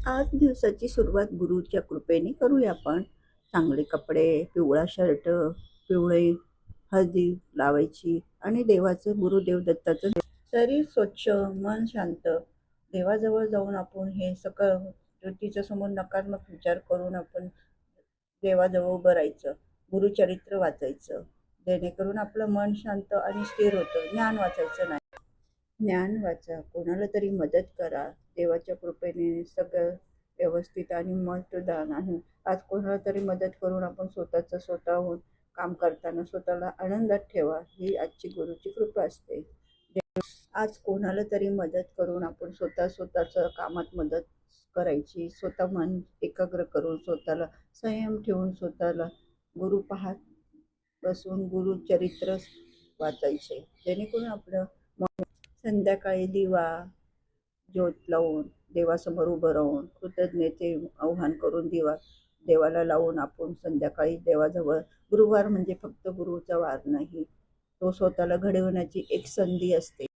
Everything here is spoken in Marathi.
आज दिवसाची सुरुवात गुरुच्या कृपेने करूया आपण. चांगले कपडे, पिवळा शर्ट, पिवळे हळदी लावायची आणि देवाचं गुरुदेव दत्ताचं शरीर स्वच्छ, मन शांत. देवाजवळ जाऊन आपण हे सकळ ज्योतीच्या समोर नकारात्मक विचार करून आपण देवाजवळ उभं राहायचं. गुरुचरित्र वाचायचं. जेणेकरून आपलं मन शांत आणि स्थिर होतं. ज्ञान वाचायचं नाही. ज्ञान वाचा, कोणाला तरी मदत करा. देवाच्या कृपेने सगळं व्यवस्थित आणि मतदान आहे. आज कोणाला तरी मदत करून आपण स्वतःहून काम करताना स्वतःला आनंदात ठेवा. ही आजची गुरुची कृपा असते. आज कोणाला तरी मदत करून आपण स्वतःच्या कामात मदत करायची. स्वतः मन एकाग्र करून स्वतःला संयम ठेवून स्वतःला गुरु पाहत बसून गुरुचरित्र वाचायचे. जेणेकरून आपलं संध्याकाळी दिवा ज्योत लावून देवासमोर उभं राहून कृतज्ञते आव्हान करून देवाला लावून आपण संध्याकाळी देवाजवळ. गुरुवार म्हणजे फक्त गुरुचा वार नाही, तो स्वतःला घडवण्याची एक संधी असते.